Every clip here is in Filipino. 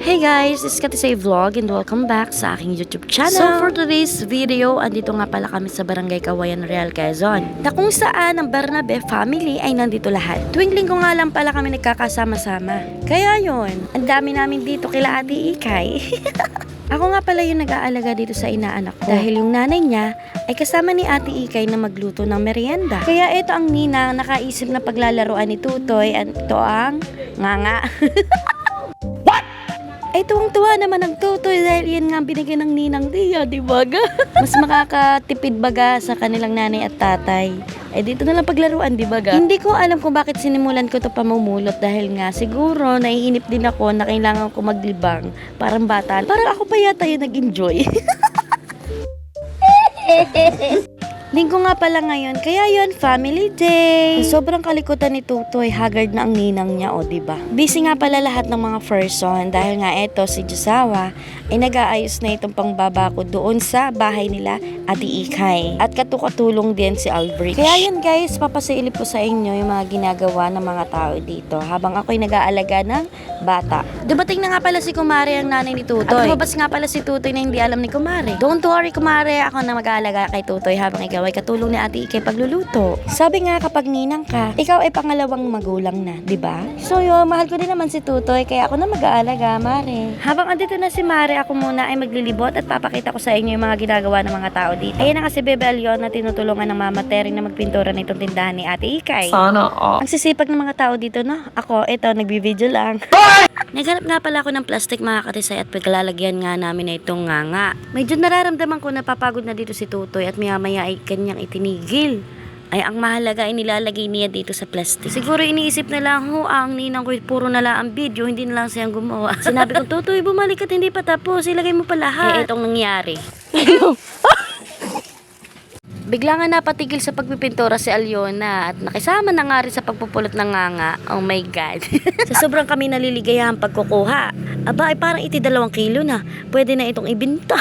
Hey guys, it's Katisay Vlog and welcome back sa aking YouTube channel. So for today's video, andito nga pala kami sa Barangay Kawayan, Real Quezon, na kung saan ang Bernabe family ay nandito lahat. Tuwing linggo nga lang pala kami nagkakasama-sama. Kaya yon, ang dami namin dito kila Ate Ikay. Ako nga pala yung nag-aalaga dito sa inaanak ko dahil yung nanay niya ay kasama ni Ate Ikay na magluto ng merienda. Kaya ito ang ninang nakaisip na paglalaroan ni Tutoy at ito ang nganga. Ay tuwang-tuwa naman ang Tutoy dahil yan nga binigyan ng ninang diya, di ba? Mas makakatipid baga sa kanilang nanay at tatay. Eh dito na lang paglaruan, di ba? Hindi ko alam kung bakit sinimulan ko to pamumulot dahil nga siguro naiinip din ako na kailangan ko maglibang. Parang bata. Parang ako pa yata yung nag-enjoy. Linggo nga pala ngayon, kaya yon family day. Sobrang kalikutan ni Tutoy, haggard na ang ninang niya, o diba? Busy nga pala lahat ng mga person dahil nga eto si Josawa ay nag-aayos na itong pangbabako doon sa bahay nila Ate Ikay. At katukatulong din si Albrecht. Kaya yun guys, papasilip ko sa inyo yung mga ginagawa ng mga tao dito habang ako'y nag-aalaga ng bata. Dumating na nga pala si Kumare, ang nanay ni Tutoy. At lumabas nga pala si Tutoy na hindi alam ni Kumare. Don't worry Kumare, ako na mag-aalaga kay Tutoy habang ikaw ay katulong ni Ate Ikay pagluluto. Sabi nga kapag ninang ka, ikaw ay pangalawang magulang na, di ba? So yun, mahal ko din naman si Tutoy kaya ako na mag-aalaga, Mare. Habang andito na si Mare, ako muna ay maglilibot at papakita ko sa inyo yung mga ginagawa ng mga tao dito. Ayan na kasi Bebe Alyon na tinutulungan ng Mama Terry na magpintura nitong tindahan ni Ate Ikay. Sana all. Ang sisipag ng mga tao dito, no? Ako, eto, nagbibideo lang. Naghanap nga pala ako ng plastic mga katisay at paglalagyan nga namin na itong nganga. Medyo nararamdaman ko na papagod na dito si Tutoy at maya-maya ay kanyang itinigil. Ay ang mahalaga ay nilalagay niya dito sa plastic. Siguro iniisip na lang ang ninang ko puro na lang ang video, hindi na lang siyang gumawa. Sinabi ko, Tutoy, bumalik at hindi pa tapos, ilagay mo pa lahat. Eh, itong nangyari. Bigla nga napatigil sa pagpipintura si Alyona at nakisama na nga rin sa pagpupulot ng nganga. Oh my God. Sa sobrang kami naliligayahang pagkukuha. Aba, ay parang 2 kilo na. Pwede na itong ibinta.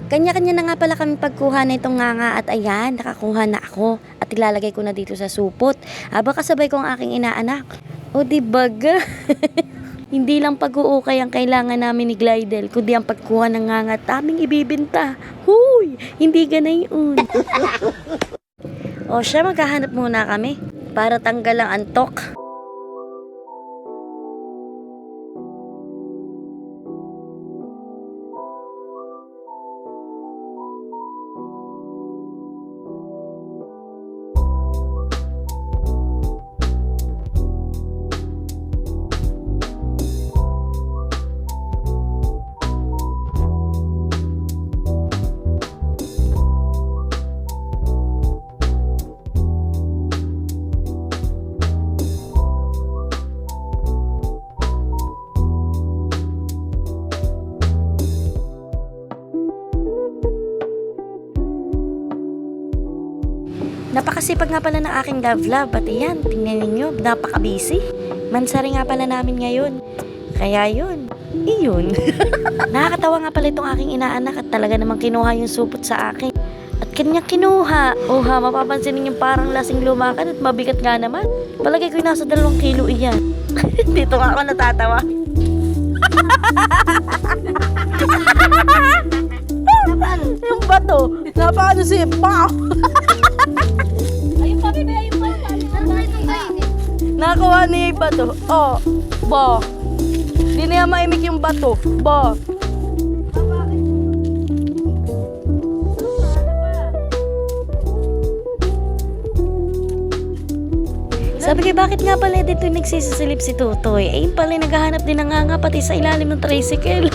Kanya-kanya na nga pala kami pagkuha na itong nganga at ayan, nakakuha na ako. At ilalagay ko na dito sa supot. Aba, kasabay ko ang aking inaanak. O dibaga. Hindi lang pag-uukay ang kailangan namin ni Glidel, kundi ang pagkuha ng nganga at aming ibibinta. Huy! Hindi ganayon. O siya, maghahanap muna kami para tanggal ang antok. Napakasipag nga pala ng aking love. At ayan, tingnan ninyo, napaka-busy. Mansari nga pala namin ngayon. Kaya yun, iyon. Nakakatawa nga pala itong aking inaanak at talaga namang kinuha yung supot sa akin. At kanya kinuha. Oha, mapapansin ninyo parang lasing lumakad at mabigat nga naman. Palagay ko yung nasa 2 kilo iyan. Dito nga ako natatawa. Yung bato, napakano siya, pow! Nakakuha niya yung bato. Oh, bo. Di niya maimik yung bato. Bo. Sabi ko, bakit nga pala dito nagsisisilip si Tutoy? Eh, pala naghahanap din ng nganga pati sa ilalim ng tricycle.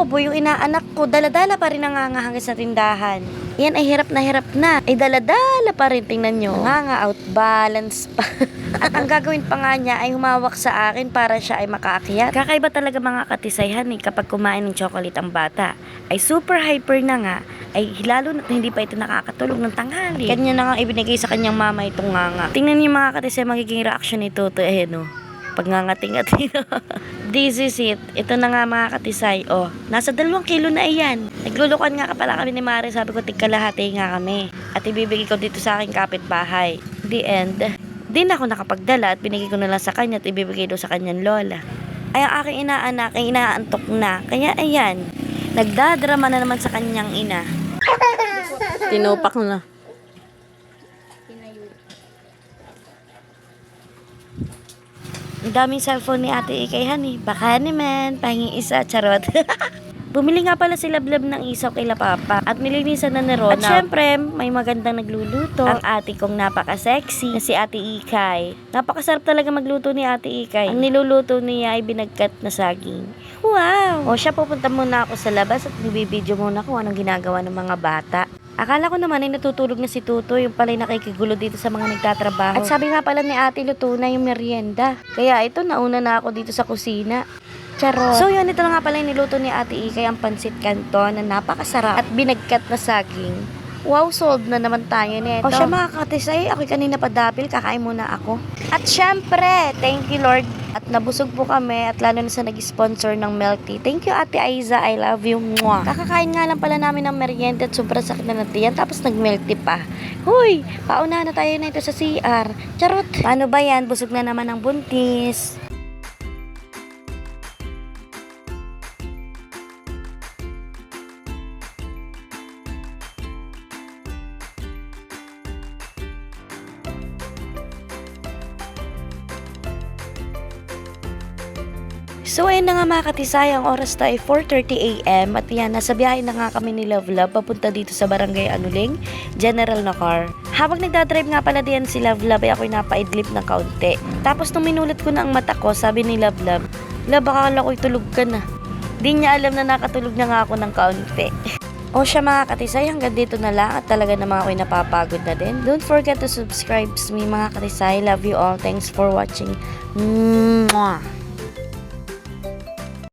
ako po yung inaanak ko, daladala pa rin nangangahanga sa tindahan. Yan ay hirap na, ay daladala pa rin, tingnan nyo. Nga out balance pa. At ang gagawin pa nga niya ay humawak sa akin para siya ay makaakyat. Kakaiba talaga mga katisayhan kapag kumain ng chocolate ang bata. Ay super hyper na nga, ay lalo na hindi pa ito nakakatulog ng tanghali. Kanya na nga ibinigay sa kanyang mama itong nganga. Tingnan niyo mga katisay magiging reaction nito. Ayan o. Pag ngangati-ngati na. This is it. Ito na nga mga katisay. Oh, nasa 2 kilo na iyan. Naglulukan nga pala kami ni Mari. Sabi ko, tigkalahati nga kami. At ibibigay ko dito sa aking kapitbahay. The end. Di na ako nakapagdala at binigay ko na lang sa kanya at ibibigay doon sa kanyang lola. Ay ang aking inaanak ay inaantok na. Kaya ayan, nagdadrama na naman sa kanyang ina. Tinupak na. Ang daming cellphone ni Ate Ikayhan Baka naman, pahinging isa, charot. Bumili nga pala si Lablab ng isaw kay La Papa at nilinisan na ni Ronald. At syempre, may magandang nagluluto. Ang ate kong napaka-sexy na si Ate Ikay. Napakasarap talaga magluto ni Ate Ikay. Ang niluluto niya ay binagkat na saging. Wow! O siya, pupunta muna ako sa labas at bibidyo muna kung anong ginagawa ng mga bata. Akala ko naman ay natutulog na si Tuto, yung pala'y nakikigulo dito sa mga nagtatrabaho. At sabi nga pala ni ate, luto na yung merienda. Kaya ito, nauna na ako dito sa kusina. Charot. So yun, ito na nga pala yung niluto ni Ate Ikay, ang pansit canton na napakasarap at binagkat na saging. Wow, solved na naman tayo nito. O siya mga katisay, ako'y kanina pa dapil, kakain muna ako. At syempre, thank you Lord. At nabusog po kami at lalo na sa nag-sponsor ng milk tea. Thank you Ate Aiza, I love you. Mwah. Kakakain nga lang pala namin ng merienda at sobrang sakit na natin yan. Tapos nag-milk tea pa. Huy, pauna na tayo na ito sa CR. Charot. Paano ba yan? Busog na naman ang buntis. So ayun na nga mga katisay, ang oras tayo ay 4:30 AM at yan, nasa biyahe na nga kami ni Love Love papunta dito sa Barangay Anuling, General na car. Habang nagdadrive nga pala diyan si Love Love ay ako'y napaidlip ng kaunti. Tapos nung minulit ko na ang mata ko, sabi ni Love Love, Love, akala ko'y tulog ka na. Di niya alam na nakatulog na nga ako ng kaunti. O siya mga katisay, hanggang dito na lang at talaga naman ako'y napapagod na din. Don't forget to subscribe to me mga katisay. Love you all. Thanks for watching. Mwah!